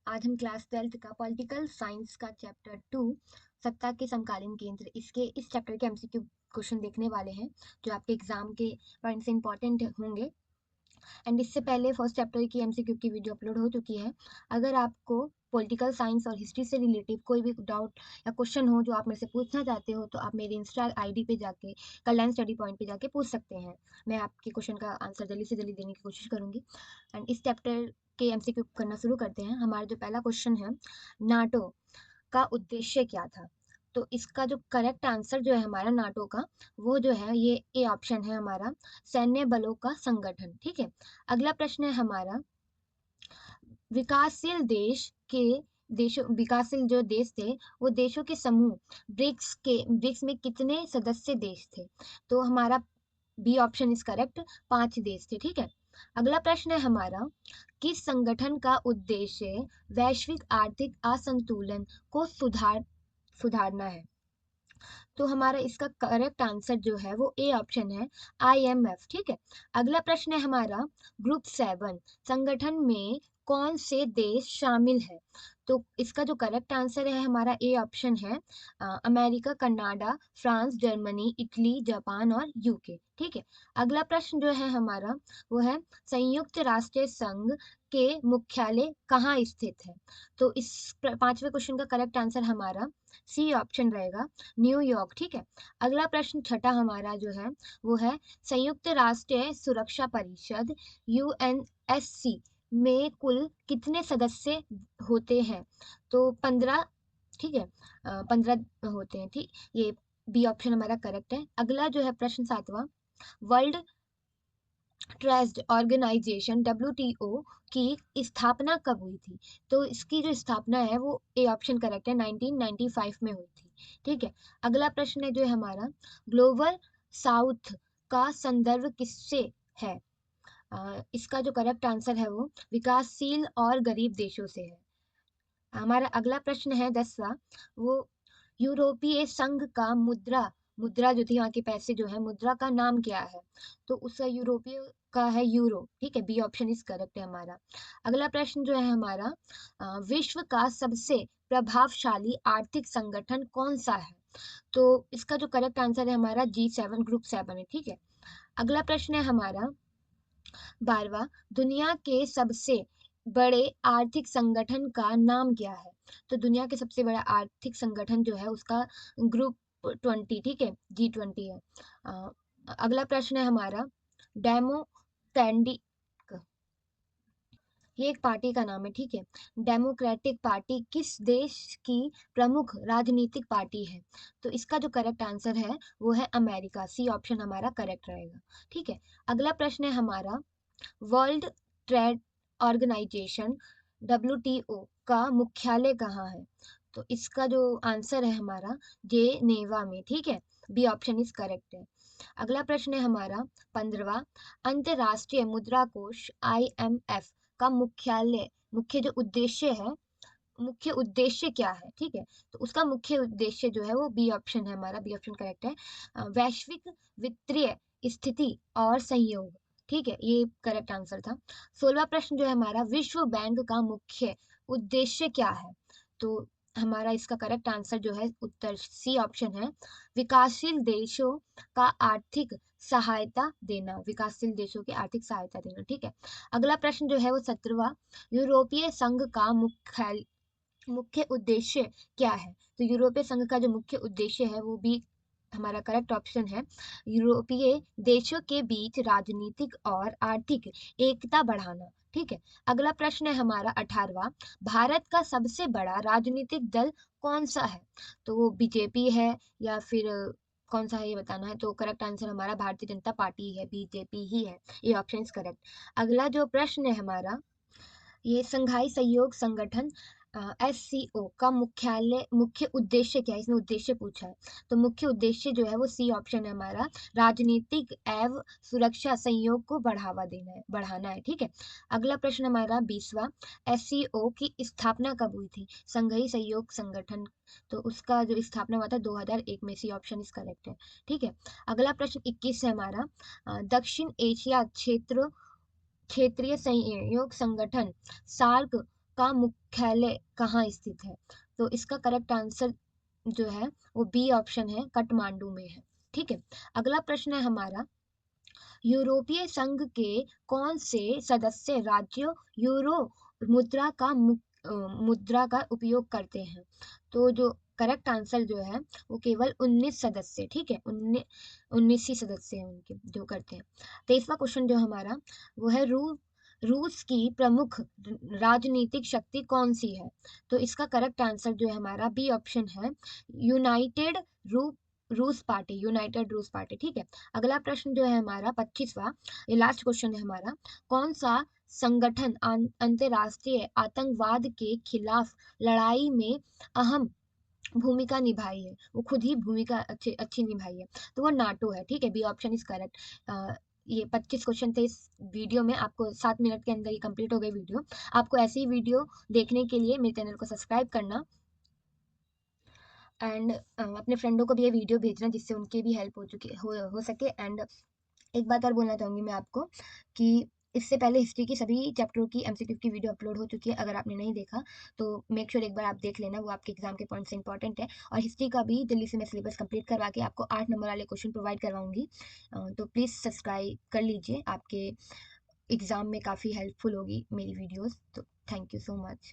आज हम class 12th का पॉलिटिकल साइंस का चैप्टर 2 सत्ता के समकालीन केंद्र इसके इस चैप्टर के एमसीक्यू क्वेश्चन देखने वाले हैं जो आपके एग्जाम के पॉइंट से इंपॉर्टेंट होंगे। एंड इससे पहले फर्स्ट चैप्टर की एमसीक्यू की वीडियो अपलोड हो चुकी है। अगर आपको पॉलिटिकल साइंस और हिस्ट्री से रिलेटिव कोई भी डाउट या क्वेश्चन हो जो आप मेरे से पूछना चाहते हो तो आप मेरे इंस्टा आईडी पे जाके कल्याण स्टडी पॉइंट पे जाके पूछ सकते हैं। मैं आपके क्वेश्चन का आंसर जल्दी से जल्दी देने की कोशिश करूंगी। एंड इस चैप्टर के एमसीक्यू करना शुरू करते हैं। हमारा जो पहला क्वेश्चन है, नाटो का उद्देश्य क्या था? तो इसका जो करेक्ट आंसर जो है हमारा नाटो का, वो जो है ये ए ऑप्शन है हमारा, सैन्य बलों का संगठन। ठीक है। अगला प्रश्न है हमारा, विकासशील देश के देशों विकासशील जो देश थे वो देशों के समूह ब्रिक्स में कितने सदस्य देश थे? तो हमारा बी ऑप्शन इज करेक्ट, 5 देश थे। ठीक है। अगला प्रश्न है हमारा, किस संगठन का उद्देश्य वैश्विक आर्थिक असंतुलन को सुधारना है? तो हमारा इसका करेक्ट आंसर जो है वो ए ऑप्शन है, आईएमएफ। ठीक है। अगला प्रश्न है हमारा, ग्रुप 7 संगठन में कौन से देश शामिल है? तो इसका जो करेक्ट आंसर है हमारा ए ऑप्शन है, America, Canada, France, Germany, Italy, Japan और यूके। ठीक है। अगला प्रश्न जो है हमारा वो है, संयुक्त राष्ट्र संघ के मुख्यालय कहाँ स्थित है? तो इस पांचवें क्वेश्चन का करेक्ट आंसर हमारा सी ऑप्शन रहेगा, न्यूयॉर्क। ठीक है। अगला प्रश्न छठा हमारा जो है वो है, संयुक्त राष्ट्र सुरक्षा परिषद यूएनएससी में कुल कितने सदस्य होते हैं? तो 15। ठीक है। 15 होते हैं। ठीक, ये बी ऑप्शन हमारा करेक्ट है। अगला जो है प्रश्न सातवां, वर्ल्ड ट्रेड ऑर्गेनाइजेशन डब्ल्यूटीओ की स्थापना कब हुई थी? तो इसकी जो स्थापना है वो ए ऑप्शन करेक्ट है, 1995 में हुई थी। ठीक है। अगला प्रश्न है जो है हमारा, ग्लोबल साउथ का संदर्भ किससे है? इसका जो करेक्ट आंसर है वो विकासशील और गरीब देशों से है। हमारा अगला प्रश्न है 10वां, वो यूरोपीय संघ का मुद्रा मुद्रा जो थी, वहाँ के पैसे जो है, मुद्रा का नाम क्या है? तो उसका यूरोपीय का है यूरो। ठीक है। बी ऑप्शन इज करेक्ट है हमारा। अगला प्रश्न जो है हमारा, विश्व का सबसे प्रभावशाली आर्थिक संगठन कौन सा है? तो इसका जो करेक्ट आंसर है हमारा G7, ग्रुप 7 है। ठीक है। अगला प्रश्न है हमारा 12वां, दुनिया के सबसे बड़े आर्थिक संगठन का नाम क्या है? तो दुनिया के सबसे बड़ा आर्थिक संगठन जो है उसका ग्रुप 20। ठीक है, G20 है। अ, अगला प्रश्न है हमारा, डेमोक्रेटिक, ये एक पार्टी का नाम है। ठीक है। डेमोक्रेटिक पार्टी किस देश की प्रमुख राजनीतिक पार्टी है? तो इसका जो करेक्ट आंसर है वो है अमेरिका। सी ऑप्शन हमारा करेक्ट रहेगा। ठीक है। अगला प्रश्न है हमारा, वर्ल्ड ट्रेड ऑर्गेनाइजेशन डब्ल्यूटीओ का मुख्यालय कहाँ है? तो इसका जो आंसर है हमारा जेनेवा में। ठीक है। बी ऑप्शन इज करेक्ट है। अगला प्रश्न है हमारा 15वां, अंतरराष्ट्रीय मुद्रा कोष आईएमएफ का मुख्य जो उद्देश्य है, मुख्य उद्देश्य क्या है? ठीक है। तो उसका मुख्य उद्देश्य जो है वो बी ऑप्शन है हमारा, बी ऑप्शन करेक्ट है, वैश्विक वित्तीय स्थिति और सहयोग। ठीक है, ये करेक्ट आंसर था। 16वां प्रश्न जो है हमारा, विश्व बैंक का मुख्य उद्देश्य क्या है? तो हमारा इसका करेक्ट आंसर जो है उत्तर सी ऑप्शन है, विकासशील देशों का आर्थिक सहायता देना, विकासशील देशों की आर्थिक सहायता देना। ठीक है। अगला प्रश्न जो है वो 17वां, यूरोपीय संघ का मुख्य उद्देश्य क्या है? तो यूरोपीय संघ का जो मुख्य उद्देश्य है वो भी हमारा करेक्ट ऑप्शन है, यूरोपीय देशों के बीच राजनीतिक और आर्थिक एकता बढ़ाना। ठीक है। अगला प्रश्न है हमारा 18वां, भारत का सबसे बड़ा राजनीतिक दल कौन सा है? तो वो बीजेपी है या फिर कौन सा है ये बताना है। तो करेक्ट आंसर हमारा भारतीय जनता पार्टी है, बीजेपी ही है। ये ऑप्शन इज करेक्ट। अगला जो प्रश्न है हमारा, ये संघाई सहयोग संगठन एससीओ का मुख्य उद्देश्य क्या है? इसमें उद्देश्य पूछा है। तो मुख्य उद्देश्य जो है वो सी ऑप्शन है हमारा, राजनीतिक एवं सुरक्षा सहयोग को बढ़ाना है। ठीक है। अगला प्रश्न हमारा 20वां, एससीओ की स्थापना कब हुई थी? संघाई सहयोग संगठन, तो उसका जो स्थापना हुआ था 2001 में। सी ऑप्शन इज करेक्ट है। ठीक है। अगला प्रश्न 21 है हमारा, दक्षिण एशिया क्षेत्रीय सहयोग संगठन सार्क का मुख्यालय कहाँ स्थित है? तो इसका करेक्ट आंसर जो है वो बी ऑप्शन है, काठमांडू में है। ठीक है। अगला प्रश्न है हमारा, यूरोपीय संघ के कौन से सदस्य राज्य यूरो मुद्रा का मुद्रा का उपयोग करते हैं? तो जो करेक्ट आंसर जो है वो केवल 19 सदस्य, ठीक है, 19 ही सदस्य हैं उनके जो करते हैं। 23वां क्वेश्चन जो हमारा वो है, रूस की प्रमुख राजनीतिक शक्ति कौन सी है? तो इसका करेक्ट आंसर जो है हमारा बी ऑप्शन है, यूनाइटेड रू रूस पार्टी, यूनाइटेड रूस पार्टी। ठीक है। अगला प्रश्न जो है हमारा 25वां, ये लास्ट क्वेश्चन है हमारा, कौन सा संगठन अंतरराष्ट्रीय आतंकवाद के खिलाफ लड़ाई में अहम भूमिका निभाई है? वो खुद ही भूमिका अच्छी अच्छी निभाई है, तो वो नाटो है। ठीक है, बी ऑप्शन इज करेक्ट। ये 25 क्वेश्चन थे इस वीडियो में, आपको 7 मिनट के अंदर ये कंप्लीट हो गई वीडियो। आपको ऐसी ही वीडियो देखने के लिए मेरे चैनल को सब्सक्राइब करना एंड अपने फ्रेंडों को भी ये वीडियो भेजना जिससे उनकी भी हेल्प हो सके। एंड एक बात और बोलना चाहूँगी मैं आपको कि इससे पहले हिस्ट्री की सभी चैप्टरों की एमसीक्यू की वीडियो अपलोड हो चुकी है। अगर आपने नहीं देखा तो मेक श्योर एक बार आप देख लेना, वो आपके एग्जाम के पॉइंट से इंपॉर्टेंट है। और हिस्ट्री का भी जल्दी से मैं सिलेबस कंप्लीट करवा के आपको 8 नंबर वाले क्वेश्चन प्रोवाइड करवाऊंगी। तो प्लीज़ सब्सक्राइब कर लीजिए, आपके एग्जाम में काफ़ी हेल्पफुल होगी मेरी वीडियोज़। तो थैंक यू सो मच।